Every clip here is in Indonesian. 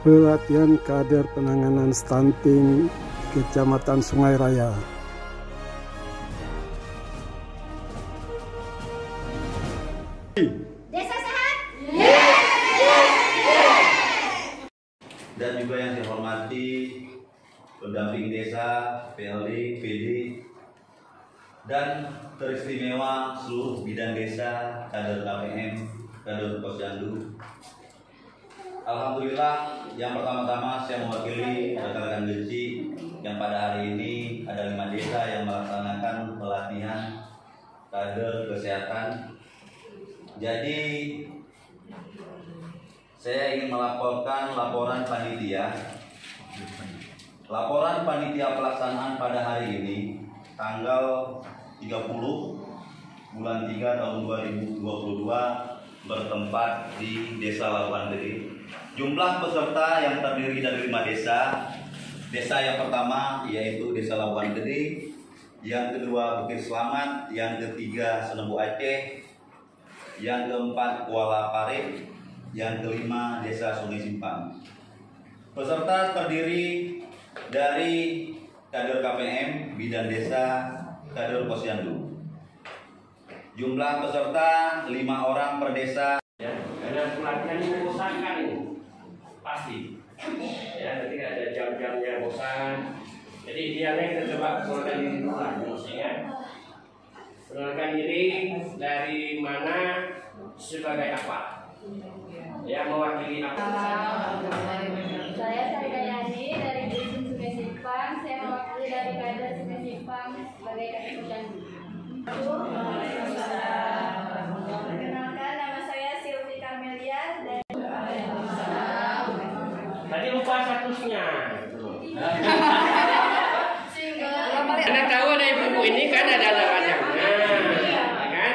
Pelatihan kader penanganan stunting Kecamatan Sungai Raya. Desa sehat? Dan juga yang saya hormati pendamping desa, PLD, PD, dan teristimewa seluruh bidang desa, kader KPM, kader Posyandu. Alhamdulillah, yang pertama-tama saya mewakili rekan-rekan Geci yang pada hari ini ada 5 desa yang melaksanakan pelatihan kader kesehatan. Jadi saya ingin melaporkan laporan panitia pelaksanaan pada hari ini tanggal 30 bulan 3 tahun 2022 bertempat di Desa Labuan Gede. Jumlah peserta yang terdiri dari 5 desa. Desa yang pertama yaitu Desa Labuan Gede, yang kedua Bukit Selamat, yang ketiga Senembu Aceh, yang keempat Kuala Parit, yang kelima Desa Sungai Simpang. Peserta terdiri dari kader KPM, bidan desa, kader Posyandu. Jumlah peserta 5 orang per desa. Ya, karena pelatihan ini membosankan ini pasti. Ya, ketika ada jam-jamnya bosan. Jadi idealnya kita coba perkenalkan diri dulu lah, maksudnya. Perkenalkan diri dari mana, sebagai apa? Ya, mewakili apa? Saya Saridayani dari Dusun Sungai Simpang. Saya mewakili dari kader Sungai Simpang sebagai kader Posyandu. Perkenalkan, nama saya Silvi Karmelia dari... Tadi lupa statusnya. Anda tahu ada ibu ini kan ada wajahnya, ya kan?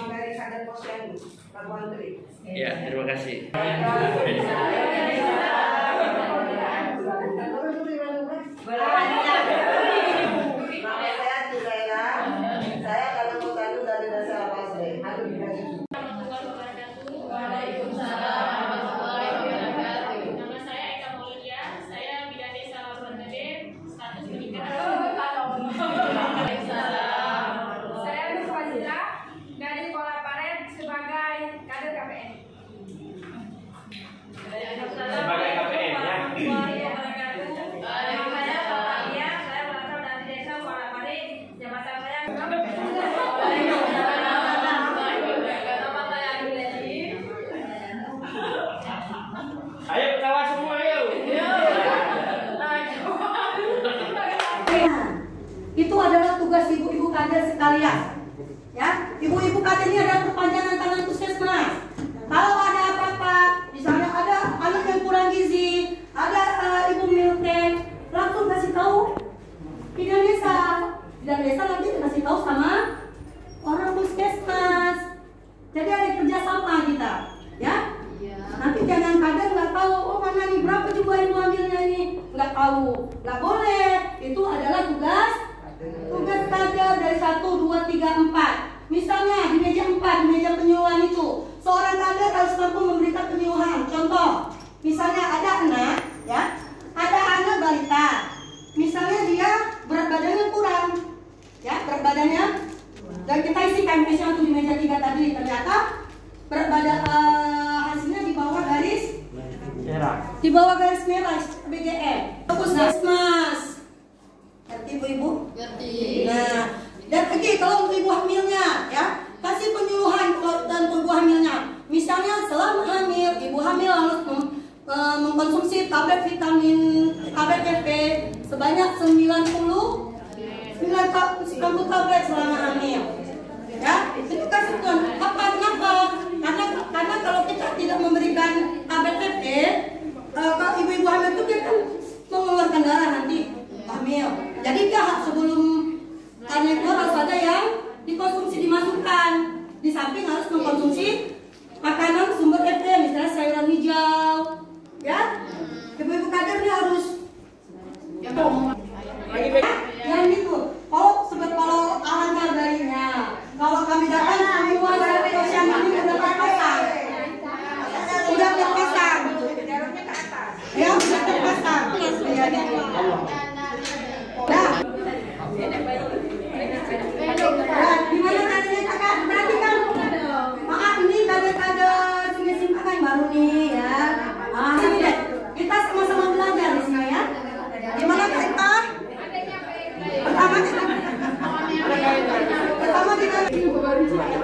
Dari kader Posyandu, Labuan Gede. Ya, terima kasih. Nama saya Judaira, saya kader Posyandu dari Desa Labuan Gede. Waalaikumsalam warahmatullahi wabarakatuh. Nama saya Eka Maulia, saya bidan desa Labuan Gede, status menikah. Waalaikumsalam. Saya Nur Fazila dari Kuala Parit sebagai kader KPM. Sebagai KPM ya. Nama saya Bapalia, saya berasal dari desa Kuala Parit, jabatan saya. Nama saya Adilesi. Ayo ketawa semua yuk. Itu adalah tugas ibu-ibu kader sekalian. Ya, ibu-ibu kader ini adalah perpanjangan tangan puskesmas. Kalau ada apa-apa, misalnya ada anak yang kurang gizi, ada ibu milten, langsung kasih tahu bidan desa. Bidan desa nanti kasih tahu sama orang puskesmas. Jadi ada kerjasama kita, ya. Nanti jangan kader nggak tahu, oh mana nih berapa jumlah ibu hamilnya ini, nggak tahu, nggak boleh. Itu adalah tugas kader dari 1, 2, 3, 4. Misalnya di meja 4, di meja penyuluhan itu, seorang kader harus mampu memberikan penyuluhan. Contoh, misalnya ada anak, ya, ada anak balita. Misalnya dia berat badannya kurang, ya, berat badannya, dan kita isi KMS-nya tuh di meja 3 tadi, ternyata berat badan hasilnya di bawah garis merah. Di bawah garis merah BGM. Puskesmas. Ngerti ibu-ibu? Ngerti. Nah, dan lagi kalau untuk ibu hamilnya, ya, kasih penyuluhan dan ibu hamilnya. Misalnya selama hamil, ibu hamil harus mengkonsumsi tablet vitamin, tablet FP sebanyak 90 tablet selama hamil. Ya, itu kasih tuan. Kenapa? Karena kalau kita tidak memberikan tablet FP, kalau ibu-ibu hamil itu dia kan mengeluarkan darah nanti hamil. Jadi dia sebelum anaknya keluar harus ada yang dikonsumsi, dimasukkan. Di samping harus mengkonsumsi makanan sumber FP, misalnya sayuran hijau, ya. Ibu-ibu kader dia harus Lagi yang itu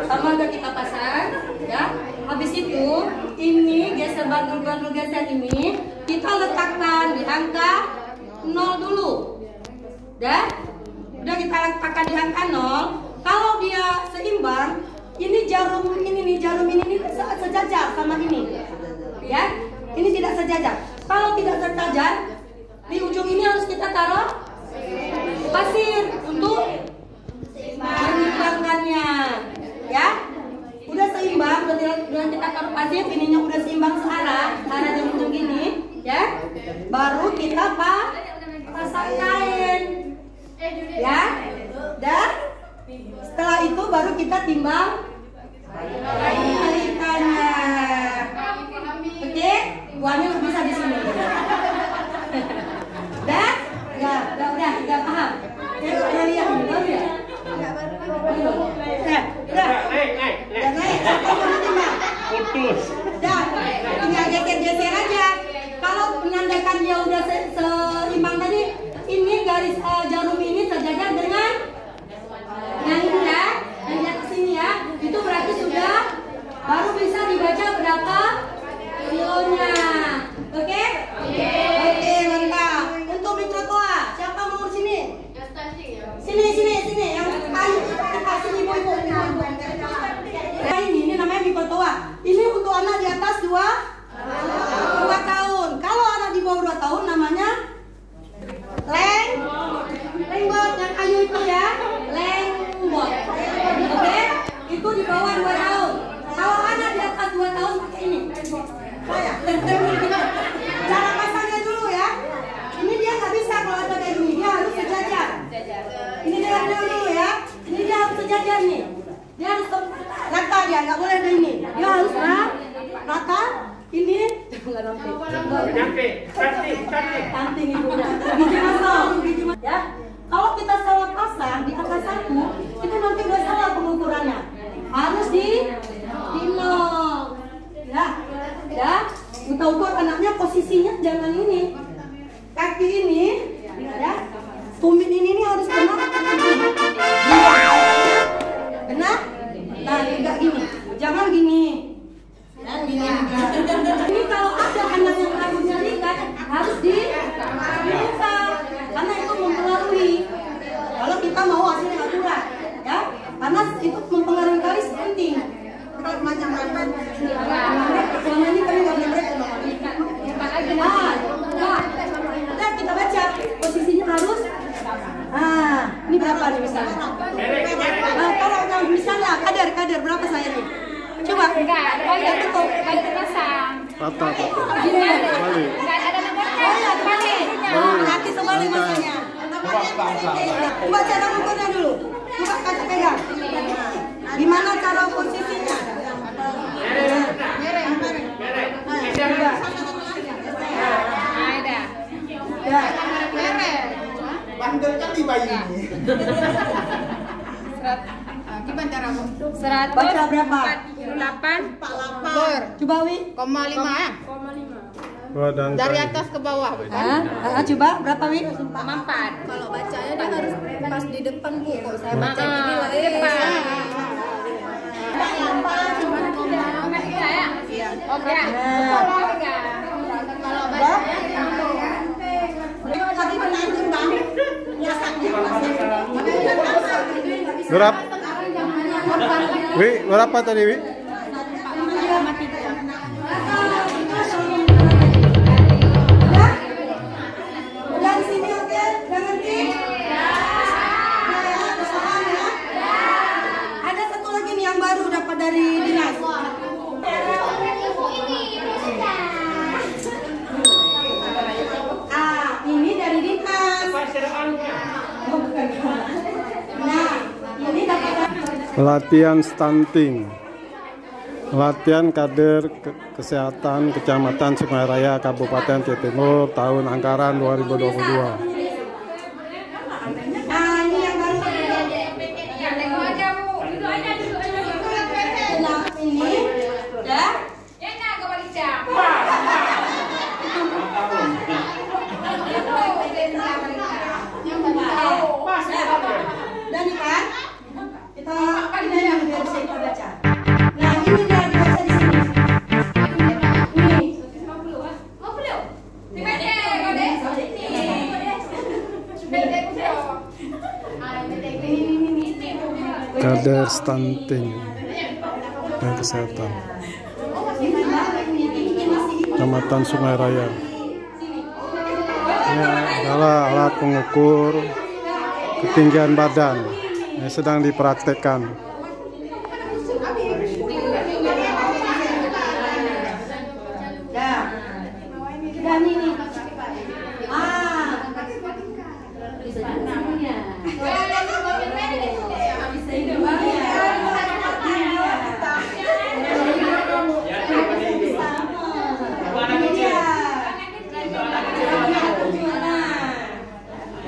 Pertama udah kita pasang, ya. Habis itu, ini geser bandul geser ini kita letakkan di angka 0 dulu. Udah kita letakkan di angka 0. Kalau dia seimbang, ini jarum ini sejajar sama ini. Ya. Ini tidak sejajar. Kalau tidak sejajar, di ujung ini harus kita taruh pasir untuk menyimbangkannya. Ya. Udah seimbang, udah kita taruh pasir, ininya udah seimbang searah yang ujung gini, ya. Baru kita pasang kain. Ya. Dan setelah itu baru kita timbang ikannya. Oke, buahnya bisa di sini. Udah paham. Udah lihat baru ya? Udah naik. Putus. Udah, tinggal geser-geser aja. Kalau menandakan dia udah seimbang tadi, ini garis jarum ini sejajar dengan yang ini ya, yang di atas ini ya. Itu berarti sudah baru bisa dibaca berapa kilonya. Oke? Oke, mantap. Untuk mikrotoa, siapa mau sini? Sini, yang kayu sini ibu. Nah, ini namanya mikrotoa. Ini untuk anak di atas 2 tahun. Kalau anak di bawah 2 tahun namanya lengbot, yang kayu itu ya, lengbot. Oke? Itu di bawah 2 tahun. Kalau anak di atas 2 tahun pakai ini. Cara pasangnya dulu ya. Ini dia nggak bisa kalau ada kayak gini, dia harus sejajar. Ini dia dulu ya. Ini dia harus sejajar nih. Dia harus rata, dia nggak boleh ada ini. Dia harus rata. Ini nggak Nyampe, cantik ibunya. Biji masuk, ya. Kalau kita salah pasang di angka 1, itu nanti udah salah pengukurannya. Harus di 0. Ya. Kita ukur anaknya posisinya jangan ini. Kaki ini, ya. Tumit ini harus kena. Benar? Nah, enggak gini. Jangan gini. Dan gini juga. Ini kalau ada anak yang rambutnya likat harus dibuka. Karena itu mempengaruhi. Kalau kita mau hasilnya akurat, ya. Karena itu mempengaruhi garis penting. Selama ini kami nggak boleh Nah, kita baca posisinya harus. Ini berapa nih misalnya? Kalau misalnya kader berapa saya nih? Coba. Enggak terpasang. Rata. Balik. Enggak ada nomornya. Balik. Kaki sebalik masanya. Coba cara ukurnya dulu. Coba kaca pegang. Gimana cara posisinya? Bandelnya di bayi ini. Baca berapa? 48. Coba Wi. 5 ya? Dari atas ke bawah, bukan? Coba berapa Wi? 4. Kalau bacanya dia harus pas di depan, Bu. Kalau saya baca Di gini lah. depan. Oke. Kalau Berapa? Wi, berapa tadi Wi? Dari sini oke, jangan Ada satu lagi nih yang baru dapat dari dinas. Ini dari dinas. Nah, ini dapat Pelatihan stunting. Pelatihan kader kesehatan Kecamatan Sungai Raya Kabupaten Jawa Timur tahun anggaran 2022. ini yang baru. Ini ya. kader stunting dan kesehatan Kecamatan Sungai Raya. Ini adalah alat pengukur ketinggian badan yang sedang dipraktekkan. Dan ini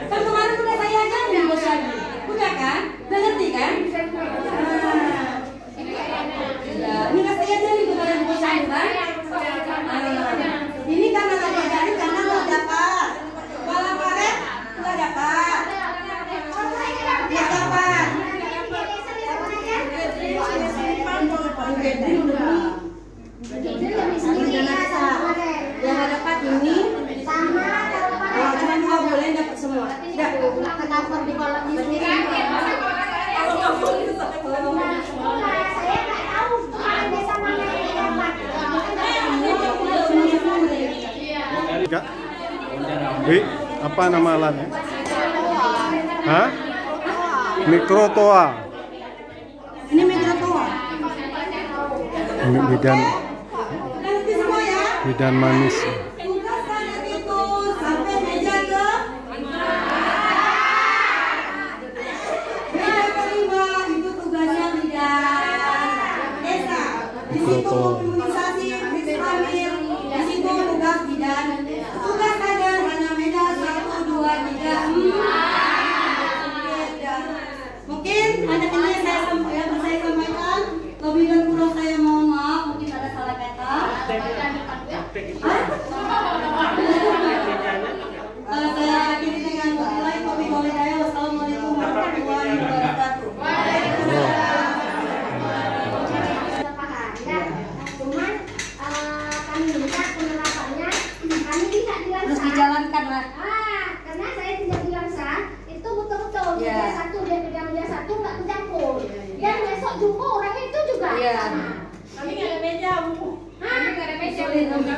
kan kemarin udah saya ajarin bos lagi, udah kan? Udah ngerti kan? Ini kan saya ajarin kemarin bos lagi kan? Ini karena nggak diajarin karena nggak dapat. Malah karet nggak dapat. Nggak dapat. Yang nggak dapat ini cuma 2 bulan dapat semua. Wi, apa nama alatnya? Hah? Mikrotoa. Ini mikrotoa. Ini bidan Nanti semua ya. bidan manis. Tugaskan itu sampai meja ke meja kelima itu tugasnya bidan desa. Di situ imunisasi, hamil, di situ tugas bidan. Tugas kader hanya meja 1, 2, 3, 4. Mungkin ada ini yang saya sampaikan. Lebih dan kurang saya mohon maaf, mungkin ada salah kata. Saya akhiri dengan mulai kopi saya. Wassalamualaikum warahmatullahi wabarakatuh. Cuman kami minta penerapannya kami tidak bilang Terus dijalankan lah. karena saya tidak bilang sah itu betul-betul Ya. dia satu dia pegang dia satu nggak mencampur dan besok jumpa orang itu juga Ya. sama. Kami nggak ada meja, Bu. Kami nggak ada meja. Kami meja.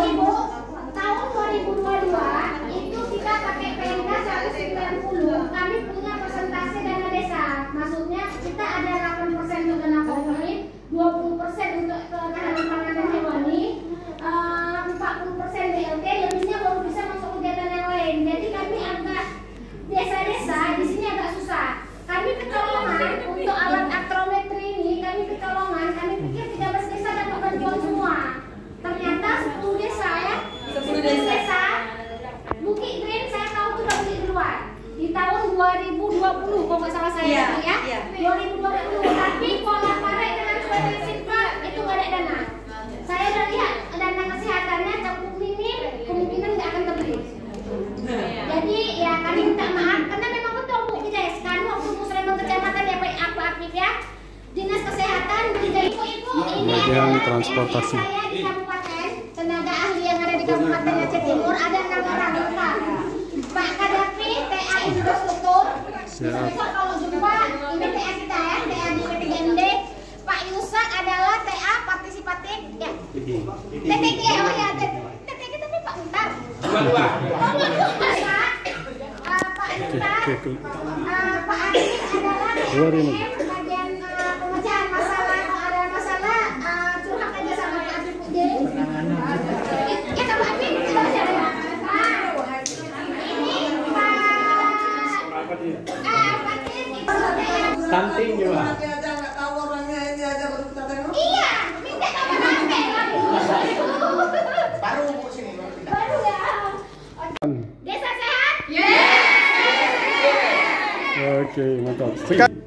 Ibu, tahun 2022 itu kita pakai PMK 190. Kami punya persentase dana desa. Maksudnya kita ada 8% untuk dana COVID, 20% untuk ketahanan pangan dan hewani, 40% BLT, lebihnya baru bisa masuk kegiatan yang lain. Jadi kami agak desa-desa di sini agak susah. Kami kecolongan untuk alat aktrometri ini, kami kecolongan. Kami pikir 13 desa dapat bantuan semua. Ternyata 10 desa ya, 10 desa. Bukit Green saya tahu tuh udah beli duluan di tahun 2020 kalau nggak salah saya Iya, ya. iya. 2020 tapi Kuala Parai dengan Sulawesi itu nggak ada dana. Saya udah lihat dana kesehatannya cukup minim, kemungkinan nggak akan terbeli. Jadi ya kami minta maaf karena memang betul Bu guys, kan waktu Musliman kecamatan ya Pak aktif ya. Dinas Kesehatan jadi ibu ini Bagian adalah transportasi. saya di kabupaten tenaga ahli yang ada di Kabupaten Aceh Timur ada 6 orang lengkap. Pak Kadafi TA infrastruktur. Besok kalau jumpa ini TA kita ya, TA di PTGMD. Pak Yusak adalah TA partisipatif ya. TTG oh ya TTG tapi Pak Untar. Dua-dua. Pak Untar. Pak Arif adalah bagian pemecahan masalah kalau ada masalah curhat aja sama Pak Arif J. Ya Pak Arif kita bisa ya. Ini Pak Stunting juga. Nanti aja nggak tahu orangnya ini aja baru kita tengok. Iya, minta nomor HP Baru Bu sini. baru ya. Desa sehat? Oke, mantap. Sekarang